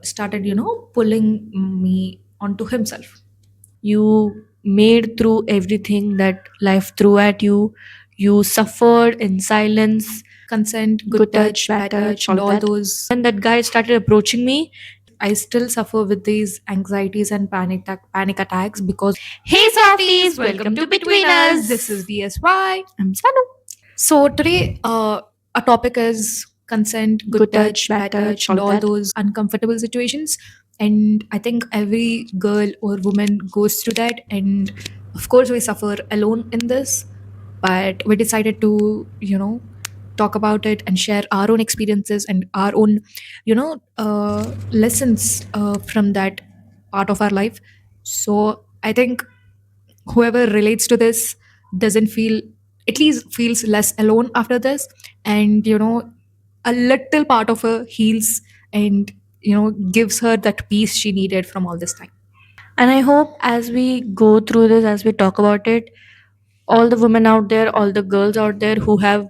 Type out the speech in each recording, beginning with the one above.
started, pulling me onto himself. You made through everything that life threw at you. You suffered in silence, Consent, good good touch, touch, bad bad touch, touch, and and all all those. those. When that guy started approaching me, I still suffer with these anxieties and panic attacks because. hey Hey softies, softies, welcome welcome to to Between Between Us. This Us. is VSY. I'm Sanu. So today, a topic is consent, good Good touch, touch, bad bad touch, touch, and all all that. those uncomfortable situations. And I think every girl or woman goes through that. And of course, we suffer alone in this. But we decided to, talk about it and share our own experiences and our own, lessons from that part of our life. So I think whoever relates to this doesn't feel, at least feels less alone after this, and a little part of her heals, and gives her that peace she needed from all this time. And I hope as we go through this, as we talk about it, all the women out there, all the girls out there who have,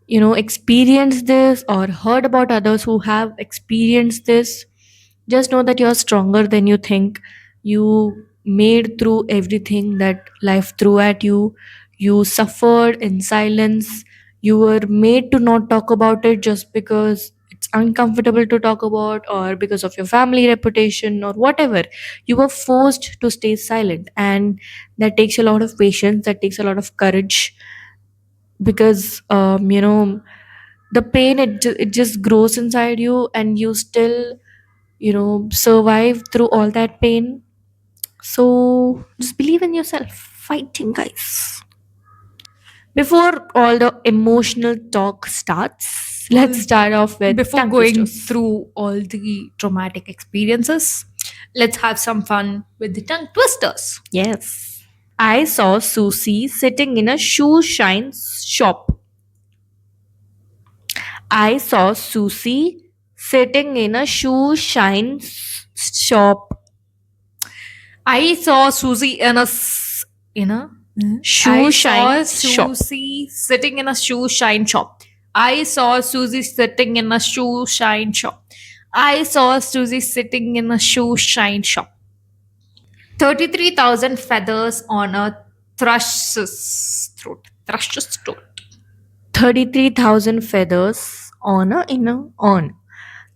experienced this or heard about others who have experienced this, just know that you're stronger than you think. You made through everything that life threw at you. You suffered in silence. You were made to not talk about it just because it's uncomfortable to talk about, or because of your family reputation, or whatever. You were forced to stay silent. And that takes a lot of patience, that takes a lot of courage, because the pain, it just grows inside you, and you still, survive through all that pain. So just believe in yourself. Fighting, guys. Before all the emotional talk starts, let's start off with Before tongue going twisters. through all the traumatic experiences, let's have some fun with the tongue twisters. Yes. I saw Susie sitting in a shoe shine shop. I saw Susie sitting in a shoe shine shop. I saw Susie in in a I Shoe saw shine shop. Susie sitting in a shoe shine shop. I saw Susie sitting in a shoe shine shop. I saw Susie sitting in a shoe shine shop. 33,000 feathers on a thrush's throat. Thrush's throat. 33,000 feathers on a in a on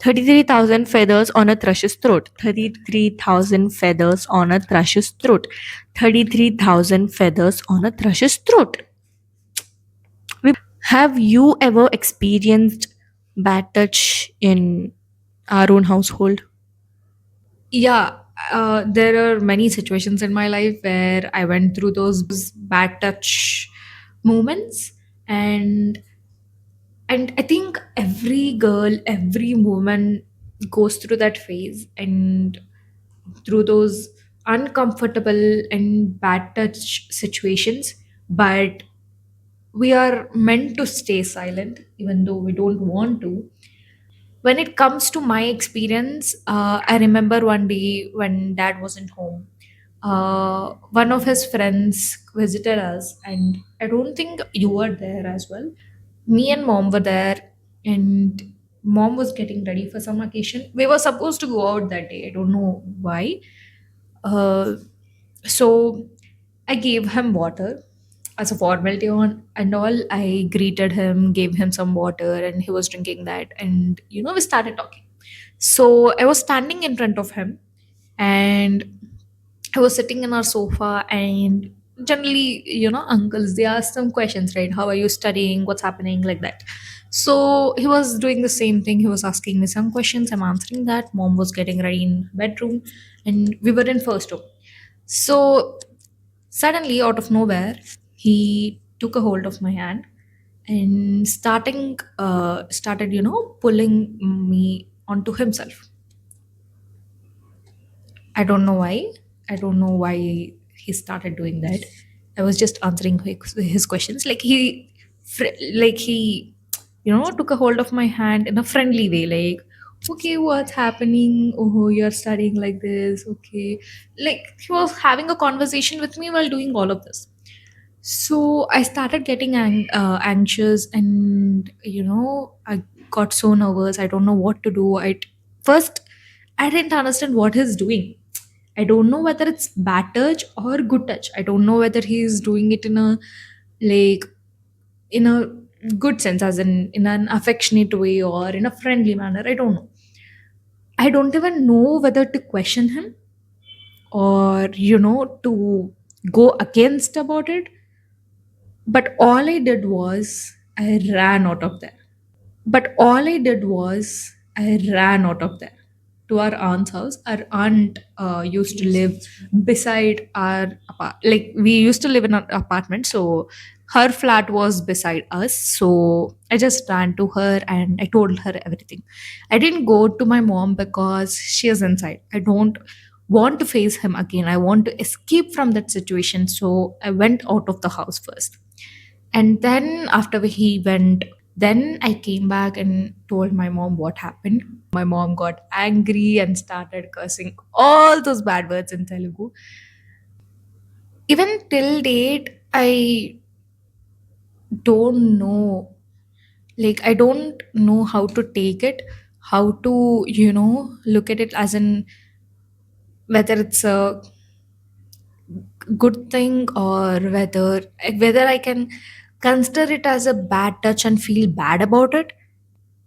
33,000 feathers on a thrush's throat. 33,000 feathers on a thrush's throat. 33,000 feathers on a thrush's throat. Have you ever experienced bad touch in our own household? Yeah, there are many situations in my life where I went through those bad touch moments, and I think every girl, every woman goes through that phase and through those uncomfortable and bad touch situations. But we are meant to stay silent even though we don't want to. When it comes to my experience, I remember one day when dad wasn't home. One of his friends visited us, and I don't think you were there as well. Me and mom were there, and mom was getting ready for some occasion. We were supposed to go out that day. I don't know why. Uh, so I gave him water as a formality on and all. I greeted him, gave him some water, and he was drinking that. And we started talking. So I was standing in front of him, and I was sitting in our sofa. And generally, uncles, they ask some questions, right? How are you studying? What's happening? Like that. So he was doing the same thing. He was asking me some questions. I'm answering that. Mom was getting ready in bedroom, and we were in first room. So suddenly, out of nowhere, he took a hold of my hand and started, pulling me onto himself. I don't know why. I don't know why he started doing that. I was just answering his questions. Like he, took a hold of my hand in a friendly way. Like, okay, what's happening? Oh, you're studying like this. Okay, like he was having a conversation with me while doing all of this. So I started getting anxious, and I got so nervous. I don't know what to do. I first I didn't understand what he's doing. I don't know whether it's bad touch or good touch. I don't know whether he's doing it in a like in a good sense, as in an affectionate way or in a friendly manner. I don't know. I don't even know whether to question him or to go against about it. But all I did was I ran out of there. But all I did was I ran out of there to our aunt's house. Our aunt used to live beside our like we used to live in an apartment, so her flat was beside us. So I just ran to her and I told her everything. I didn't go to my mom because she is inside. I don't want to face him again. I want to escape from that situation. So I went out of the house first. And then after he went, then I came back and told my mom what happened. My mom got angry and started cursing all those bad words in Telugu. Even till date, I don't know. Like, I don't know how to take it, how to, look at it as in whether it's a good thing or whether I can consider it as a bad touch and feel bad about it.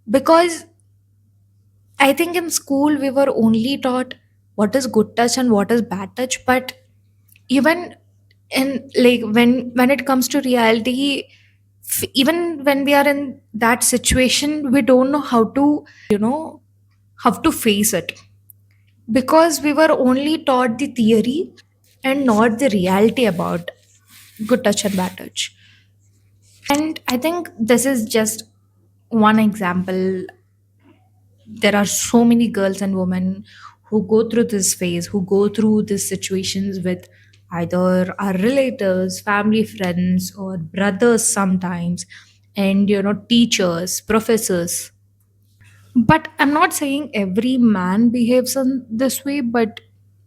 Because I think in school we were only taught what is good touch and what is bad touch, but even in like when it comes to reality, even when we are in that situation, we don't know how to face it because we were only taught the theory and not the reality about good touch and bad touch. And I think this is just one example. There are so many girls and women who go through this phase, who go through these situations with either our relatives, family, friends, or brothers sometimes, and teachers, professors. But I'm not saying every man behaves in this way, but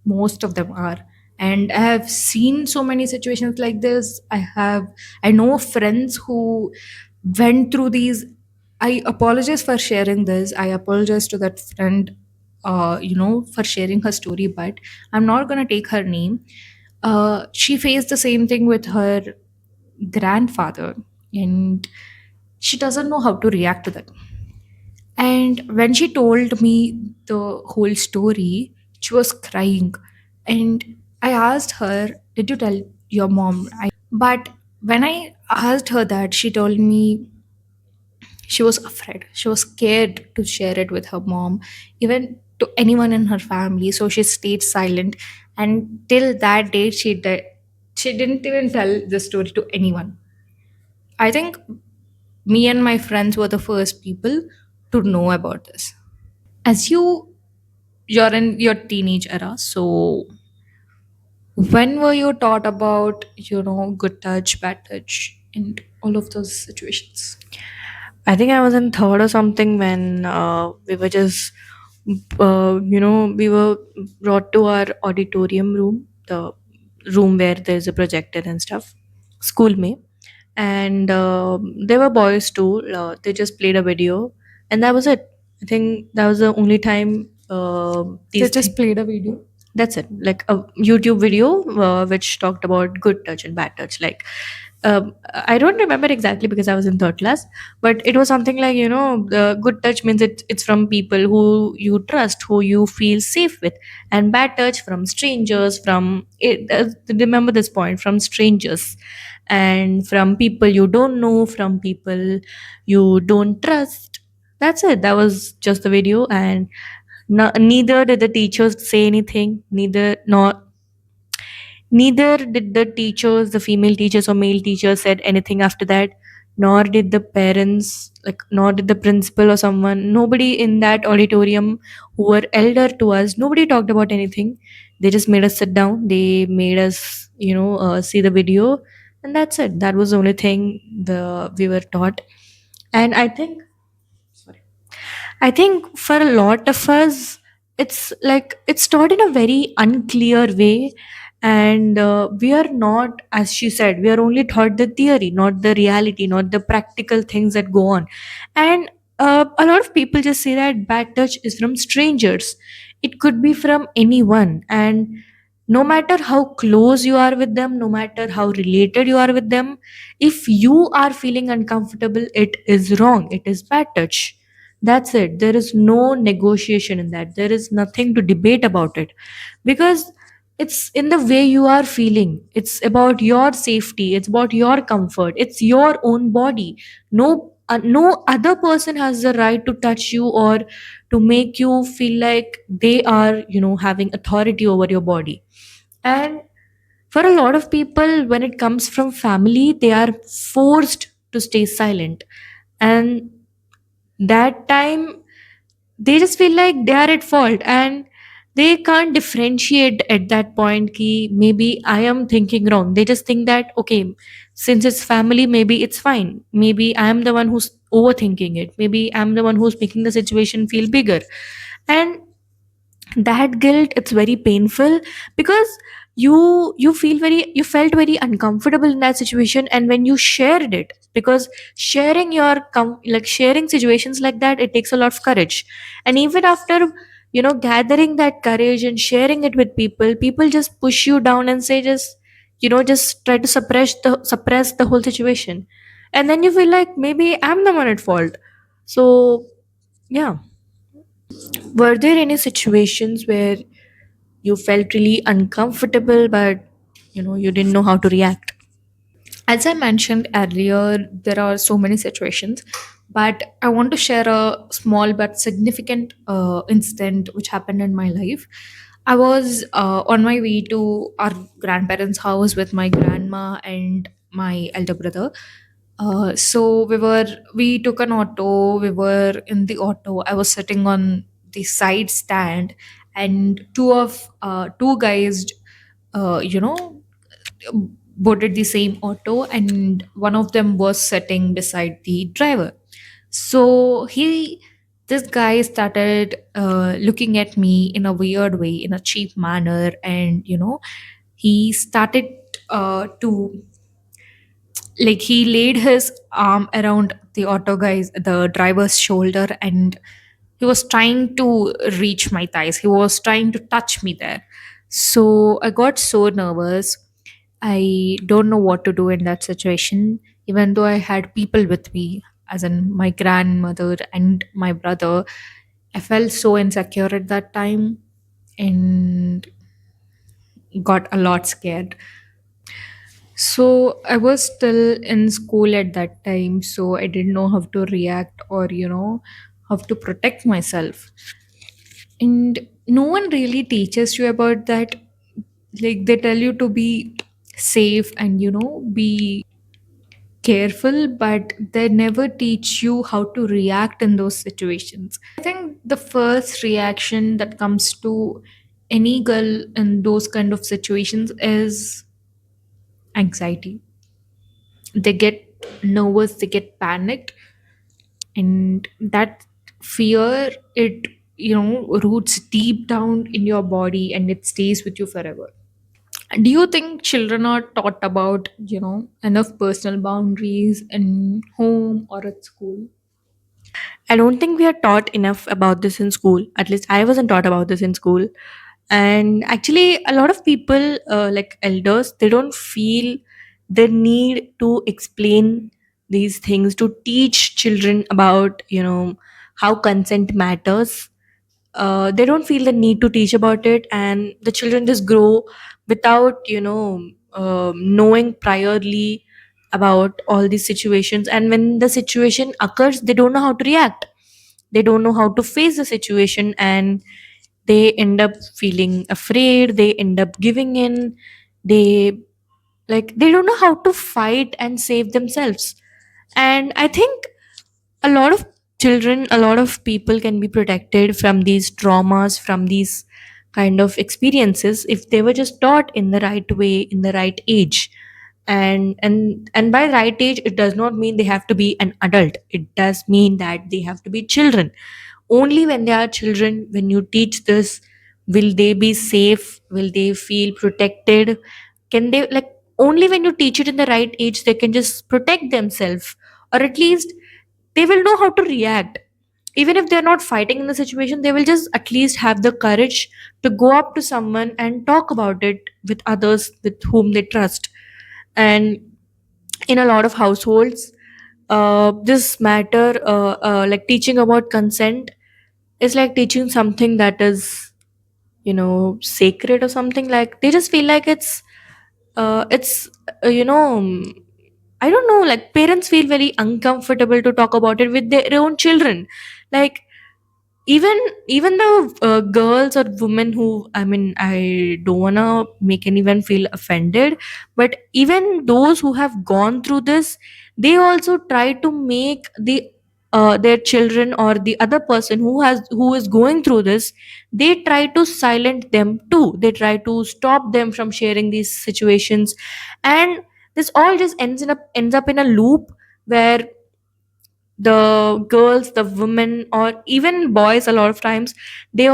most of them are. And I have seen so many situations like this. I know friends who went through these. I apologize for sharing this. I apologize to that friend, for sharing her story, but I'm not gonna take her name. She faced the same thing with her grandfather, and she doesn't know how to react to that. And when she told me the whole story, she was crying. And I asked her, "Did you tell your mom?" But when I asked her that, she told me she was afraid. She was scared to share it with her mom, even to anyone in her family. So she stayed silent. And till that day, she didn't even tell the story to anyone. I think me and my friends were the first people to know about this. As you're in your teenage era, so when were you taught about good touch, bad touch, and all of those situations? I think I was in third or something when we were just, we were brought to our auditorium room, the room where there's a projector and stuff, school में. And there were boys too. They just played a video, and that was it. I think that was the only time They these just things. played a video. That's it, like a YouTube video which talked about good touch and bad touch. Like, I don't remember exactly because I was in third class, but it was something like, the good touch means it's from people who you trust, who you feel safe with, and bad touch from strangers. From it, remember this point, from strangers, and from people you don't know, from people you don't trust. That's it. That was just the video, and no, neither did the teachers say anything. Neither did the teachers, the female teachers or male teachers, said anything after that. Nor did the parents, like, nor did the principal or someone. Nobody in that auditorium who were elder to us. Nobody talked about anything. They just made us sit down. They made us, see the video, and that's it. That was the only thing the we were taught. And I think for a lot of us, it's like it's taught in a very unclear way. And we are not, as she said, we are only taught the theory, not the reality, not the practical things that go on. And a lot of people just say that bad touch is from strangers. it could be from anyone. And no matter how close you are with them, no matter how related you are with them, if you are feeling uncomfortable, it is wrong, it is bad touch. That's it. There is no negotiation in that. There is nothing to debate about it, because it's in the way you are feeling. It's about your safety, it's about your comfort, it's your own body. No other person has the right to touch you or to make you feel like they are, having authority over your body. And for a lot of people, when it comes from family, they are forced to stay silent. And that time, they just feel like they are at fault, and they can't differentiate at that point ki maybe I am thinking wrong. They just think that, okay, since it's family, maybe it's fine, maybe I am the one who's overthinking it, maybe I'm the one who's making the situation feel bigger. And that guilt, it's very painful, because you felt very uncomfortable in that situation. And when you shared it, because sharing like sharing situations like that, it takes a lot of courage. And even after, gathering that courage and sharing it with people, people just push you down and say, just try to suppress the whole situation. And then you feel like maybe I'm the one at fault. So yeah. Were there any situations where you felt really uncomfortable, but you didn't know how to react? As I mentioned earlier, there are so many situations, but I want to share a small but significant incident which happened in my life. I was on my way to our grandparents' house with my grandma and my elder brother. We took an auto. We were in the auto. I was sitting on the side stand, and two guys, uh, you know, boarded the same auto, and one of them was sitting beside the driver. So this guy started looking at me in a weird way, in a cheap manner, and he started to, like, he laid his arm around the driver's shoulder, and he was trying to reach my thighs. He was trying to touch me there. So I got so nervous. I don't know what to do in that situation, even though I had people with me, as in my grandmother and my brother. I felt so insecure at that time and got a lot scared. So I was still in school at that time, so I didn't know how to react or, how to protect myself. And no one really teaches you about that. Like, they tell you to be safe and, be careful, but they never teach you how to react in those situations. I think the first reaction that comes to any girl in those kind of situations is anxiety. They get nervous, they get panicked, and that fear, it, roots deep down in your body and it stays with you forever. Do you think children are taught about, enough personal boundaries in home or at school? I don't think we are taught enough about this in school. At least I wasn't taught about this in school. And actually, a lot of people, like elders, they don't feel the need to explain these things, to teach children about, how consent matters. They don't feel the need to teach about it, and the children just grow without, knowing priorly about all these situations. And when the situation occurs, they don't know how to react, they don't know how to face the situation, and they end up feeling afraid, they end up giving in, they, like, they don't know how to fight and save themselves. And I think a lot of children, a lot of people can be protected from these traumas, from these kind of experiences, if they were just taught in the right way, in the right age. And by right age, it does not mean they have to be an adult, it does mean that they have to be children. Only when they are children, when you teach this, will they be safe, will they feel protected, can they, like, only when you teach it in the right age, they can just protect themselves, or at least they will know how to react. even if they're not fighting in the situation, they will just at least have the courage to go up to someone and talk about it with others with whom they trust. And in a lot of households, this matter, like teaching about consent, is like teaching something that is, sacred or something. Like they just feel like it's I don't know, like parents feel very uncomfortable to talk about it with their own children. Like even even the girls or women who, I mean, I don't want to make anyone feel offended, but even those who have gone through this, they also try to make their children or the other person who is going through this, they try to silent them too, they try to stop them from sharing these situations. And this all just ends up in a loop where the girls, the women, or even boys, a lot of times they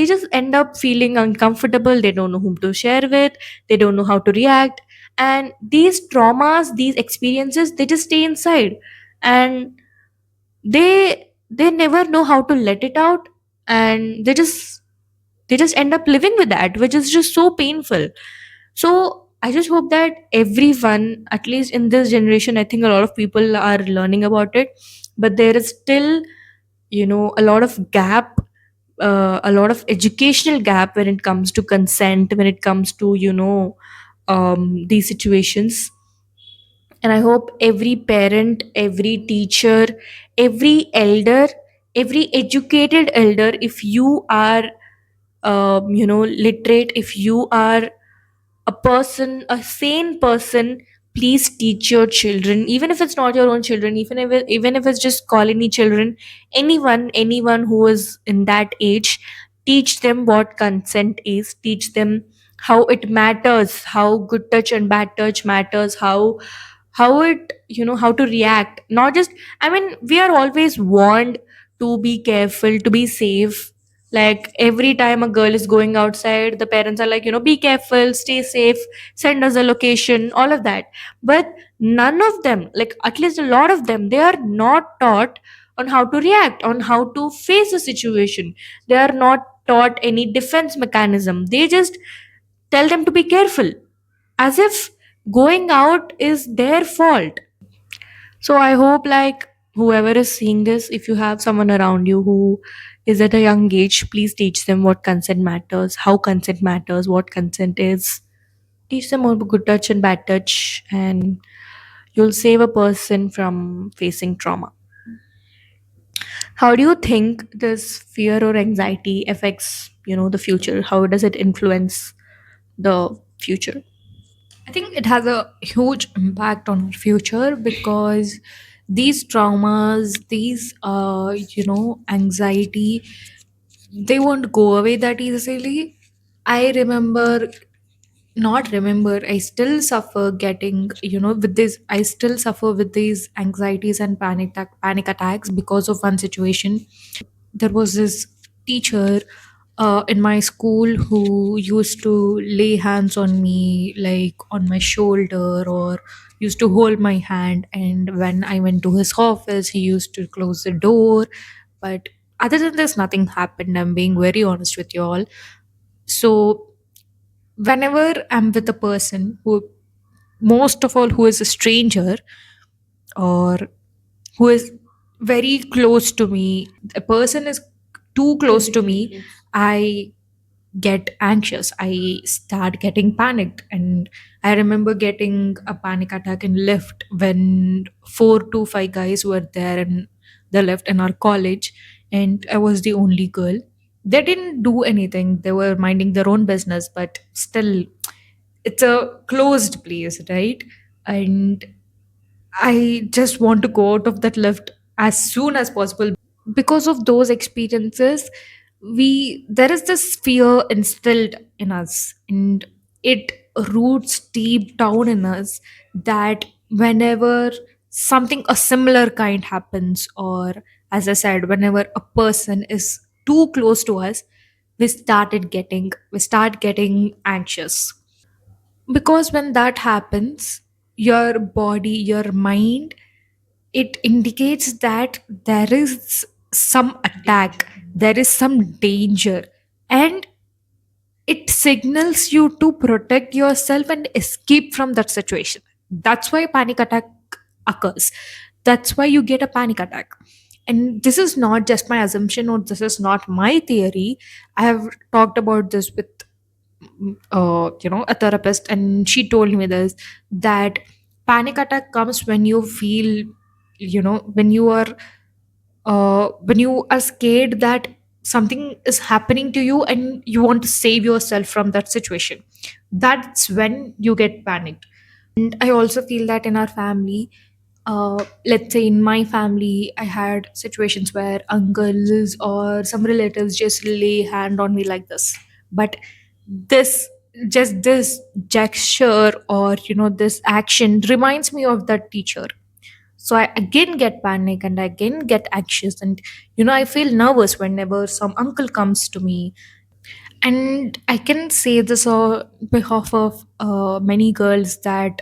just end up feeling uncomfortable, they don't know whom to share with, they don't know how to react. And these traumas, these experiences, they just stay inside, and they never know how to let it out. And they just end up living with that, which is just so painful. So I just hope that everyone, at least in this generation, I think a lot of people are learning about it, but there is still, a lot of gap, a lot of educational gap when it comes to consent, when it comes to, these situations. And I hope every parent, every teacher, every elder, every educated elder, if you are, literate, if you are a person, a sane person, please teach your children, even if it's not your own children, even if it's just colony children, anyone who is in that age, teach them what consent is, teach them how it matters, how good touch and bad touch matters, how it, how to react. Not just, I mean, we are always warned to be careful, to be safe. Like every time a girl is going outside, the parents are like, be careful, stay safe, send us a location, all of that. But none of them, like at least a lot of them, they are not taught on how to react, on how to face a situation. They are not taught any defense mechanism. They just tell them to be careful, as if going out is their fault. So I hope, like, whoever is seeing this, if you have someone around you who is at a young age, please teach them what consent matters, how consent matters, what consent is. Teach them about good touch and bad touch, and you'll save a person from facing trauma. How do you think this fear or anxiety affects, the future? How does it influence the future? I think it has a huge impact on our future because these traumas, these anxiety, they won't go away that easily. I remember, not remember, I still suffer getting, with this, I still suffer with these anxieties and panic attacks because of one situation. There was this teacher in my school who used to lay hands on me, like on my shoulder, or used to hold my hand. And when I went to his office, he used to close the door. But other than this, nothing happened. I'm being very honest with you all. So, whenever I'm with a person who, most of all, who is a stranger or who is very close to me, a person is too close to me, I get anxious. I start getting panicked. And I remember getting a panic attack in lift when 4 to 5 guys were there in the lift in our college, and I was the only girl. They didn't do anything. They were minding their own business, but still, it's a closed place, right? And I just want to go out of that lift as soon as possible. Because of those experiences, we there is this fear instilled in us, and it roots deep down in us, that whenever something a similar kind happens, or as I said, whenever a person is too close to us, we start getting anxious. Because when that happens, your body, your mind, it indicates that there is some attack, there is some danger, and it signals you to protect yourself and escape from that situation. That's why panic attack occurs. That's why you get a panic attack. And this is not just my assumption, or this is not my theory. I have talked about this with a therapist, and she told me this, that panic attack comes when you feel, when you are scared that something is happening to you and you want to save yourself from that situation. That's when you get panicked. And I also feel that in our family, let's say in my family, I had situations where uncles or some relatives just lay hand on me like this. But this, just this gesture, or this action reminds me of that teacher. So I again get panic and I again get anxious, and I feel nervous whenever some uncle comes to me. And I can say this on behalf of many girls, that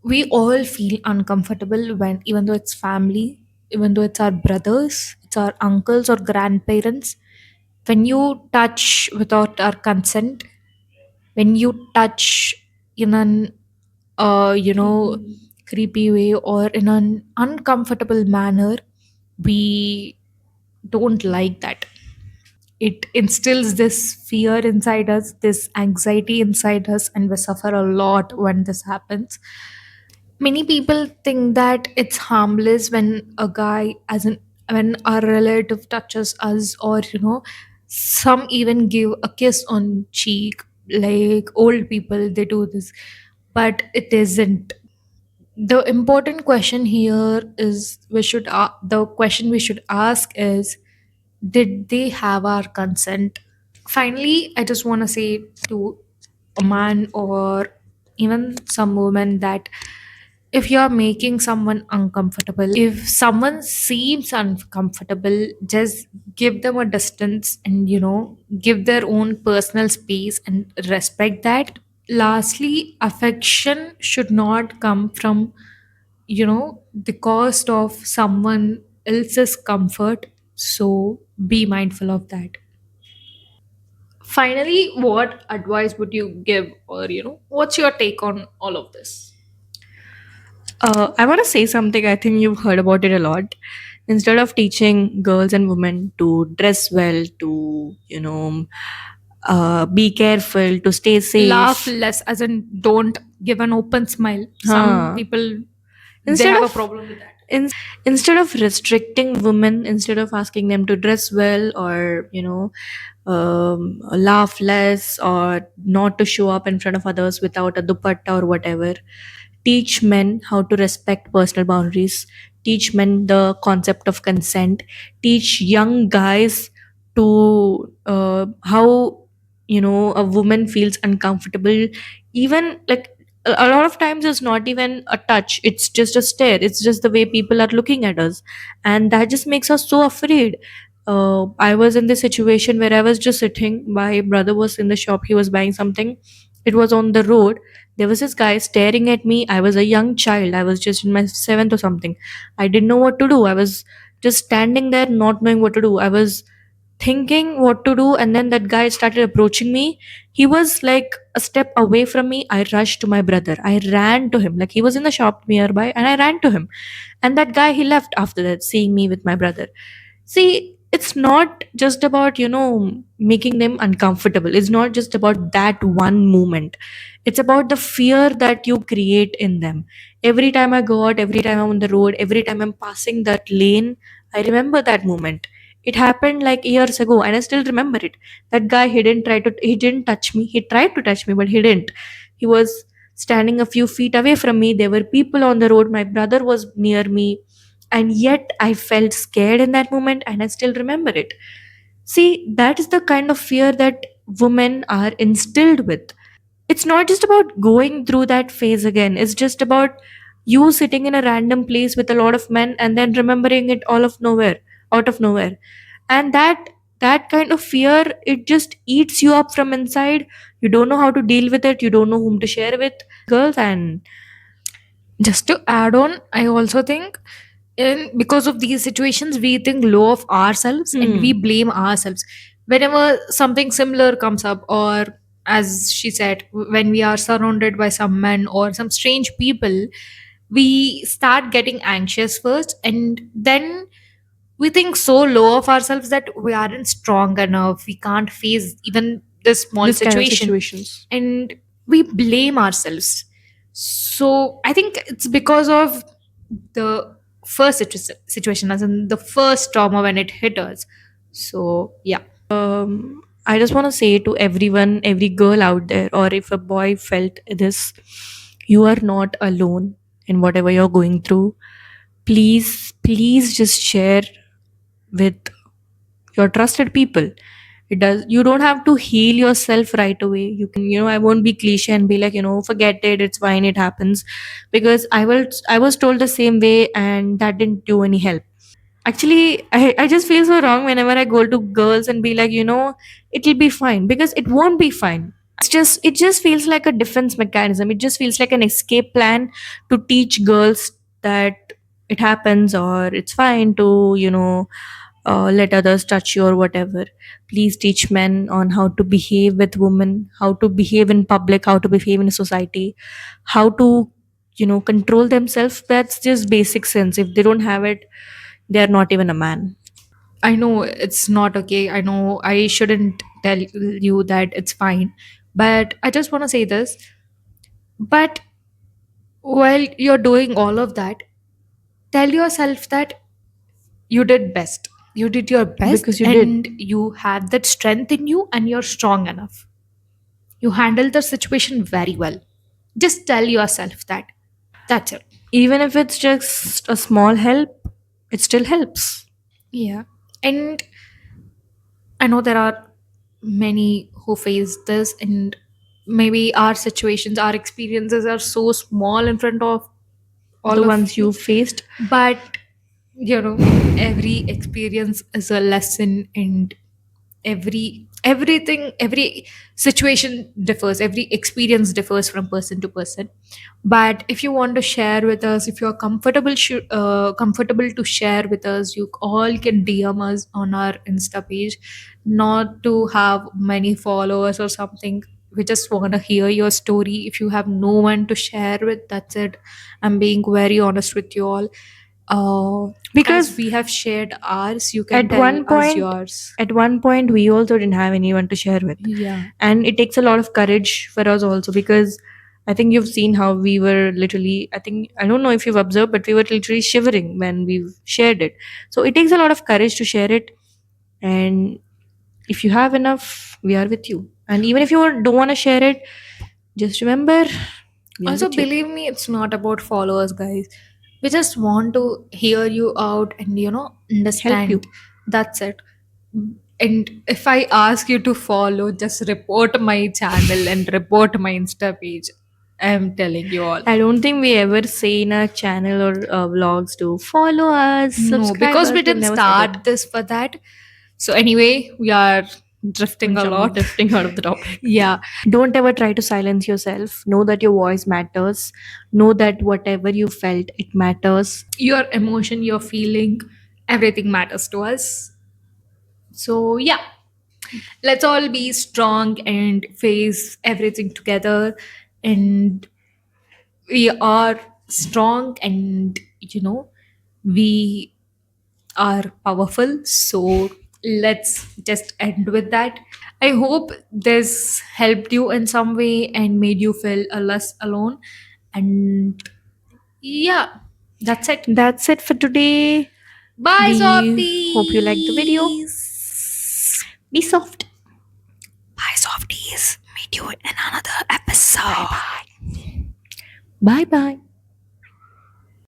we all feel uncomfortable when, even though it's family, even though it's our brothers, it's our uncles or grandparents, when you touch without our consent, when you touch in an creepy way or in an uncomfortable manner, we don't like that. It instills this fear inside us, this anxiety inside us, and we suffer a lot when this happens. Many people think that it's harmless when a guy, as in when our relative touches us, or some even give a kiss on cheek, like old people, they do this. But it isn't. The important question here is, the question we should ask is, did they have our consent? Finally, I just want to say to a man or even some woman that if you're making someone uncomfortable, if someone seems uncomfortable, just give them a distance and give their own personal space and respect that. Lastly, affection should not come from the cost of someone else's comfort, so be mindful of that. Finally, what advice would you give, or what's your take on all of this? I want to say something. I think you've heard about it a lot. Instead of teaching girls and women to dress well, to, be careful, to stay Laugh safe. less, as in don't give an open smile. Some Huh. people, they Instead have a of problem with that. instead of restricting women, instead of asking them to dress well, or laugh less, or not to show up in front of others without a dupatta or whatever, teach men how to respect personal boundaries, teach men the concept of consent, teach young guys to how a woman feels uncomfortable, even like a lot of times it's not even a touch, it's just a stare, it's just the way people are looking at us, and that just makes us so afraid. I was in this situation where I was just sitting, my brother was in the shop, he was buying something, it was on the road, there was this guy staring at me. I was a young child, I was just in my 7th or something, I didn't know what to do, I was just standing there not knowing what to do, I was thinking what to do, and then that guy started approaching me. He was like a step away from me. I rushed to my brother, I ran to him, like he was in the shop nearby, and I ran to him. And that guy, he left after that, seeing me with my brother. See, it's not just about, making them uncomfortable. It's not just about that one moment. It's about the fear that you create in them. Every time I go out, every time I'm on the road, every time I'm passing that lane, I remember that moment. It happened like years ago and I still remember it. That guy, he didn't touch me. He tried to touch me, but he didn't. He was standing a few feet away from me. There were people on the road. My brother was near me, and yet I felt scared in that moment and I still remember it. See, that is the kind of fear that women are instilled with. It's not just about going through that phase again, it's just about you sitting in a random place with a lot of men and then remembering it all of nowhere, out of nowhere. And that kind of fear, it just eats you up from inside. You don't know how to deal with it, you don't know whom to share with, girls. And Just to add on, I also think And because of these situations, we think low of ourselves and we Hmm. blame ourselves whenever something similar comes up, or as she said, when we are surrounded by some men or some strange people, we start getting anxious first, and then we think so low of ourselves that we aren't strong enough, we can't face even this small This kind of situation, situations. and we blame ourselves. So I think it's because of the first situation, as in the first trauma when it hit us. So yeah. I just want to say to everyone, every girl out there, or if a boy felt this, you are not alone in whatever you're going through. Please, please just share with your trusted people. It does, you don't have to heal yourself right away. You can, I won't be cliche and be like, forget it, it's fine, it happens. Because I was told the same way, and that didn't do any help. Actually, I just feel so wrong whenever I go to girls and be like, it'll be fine, because it won't be fine. It just feels like a defense mechanism. It just feels like an escape plan to teach girls that it happens, or it's fine to, let others touch you or whatever. Please teach men on how to behave with women, how to behave in public, how to behave in society, how to, control themselves. That's just basic sense. If they don't have it, they are not even a man. I know it's not okay. I know I shouldn't tell you that it's fine. But I just want to say this. But while you're doing all of that, tell yourself that you did best. You did your best Because you did. and you have that strength in you and you're strong enough. You handled the situation very well. Just tell yourself that. That's it. Even if it's just a small help, it still helps. Yeah. And I know there are many who face this, and maybe our situations, our experiences are so small in front of The all of ones you you. faced. But, every experience is a lesson, and every situation differs, every experience differs from person to person. But if you want to share with us, if you're comfortable to share with us, you all can DM us on our Insta page. Not to have many followers or something, we just want to hear your story. If you have no one to share with, that's it. I'm being very honest with you all. uh, as Because we have shared ours, you can at tell one us point, yours. at one point, we also didn't have anyone to share with. Yeah. And it takes a lot of courage for us also, because I think you've seen how we were literally, I don't know if you've observed, but we were literally shivering when we shared it. So it takes a lot of courage to share it. And if you have enough, we are with you. And even if you don't want to share it, just remember, we are Also, with you. believe me, it's not about followers, guys. We just want to hear you out and, Help understand. you. That's it. And if I ask you to follow, just report my channel and report my Insta page. I'm telling you all. I don't think we ever say in our channel or vlogs to follow us, No, subscribe because we us. We've didn't never said it. start this for that. So, anyway, we are drifting a lot. Drifting out of the topic. Yeah. Don't ever try to silence yourself. Know that your voice matters. Know that whatever you felt, it matters. Your emotion, your feeling, everything matters to us. So, yeah. Let's all be strong and face everything together. And we are strong, and we are powerful. So let's just end with that. I hope this helped you in some way and made you feel less alone. And yeah, that's it. That's it for today. Bye, We hope you liked the video. softies. Be soft. Bye, softies. Meet you in another episode. Bye bye.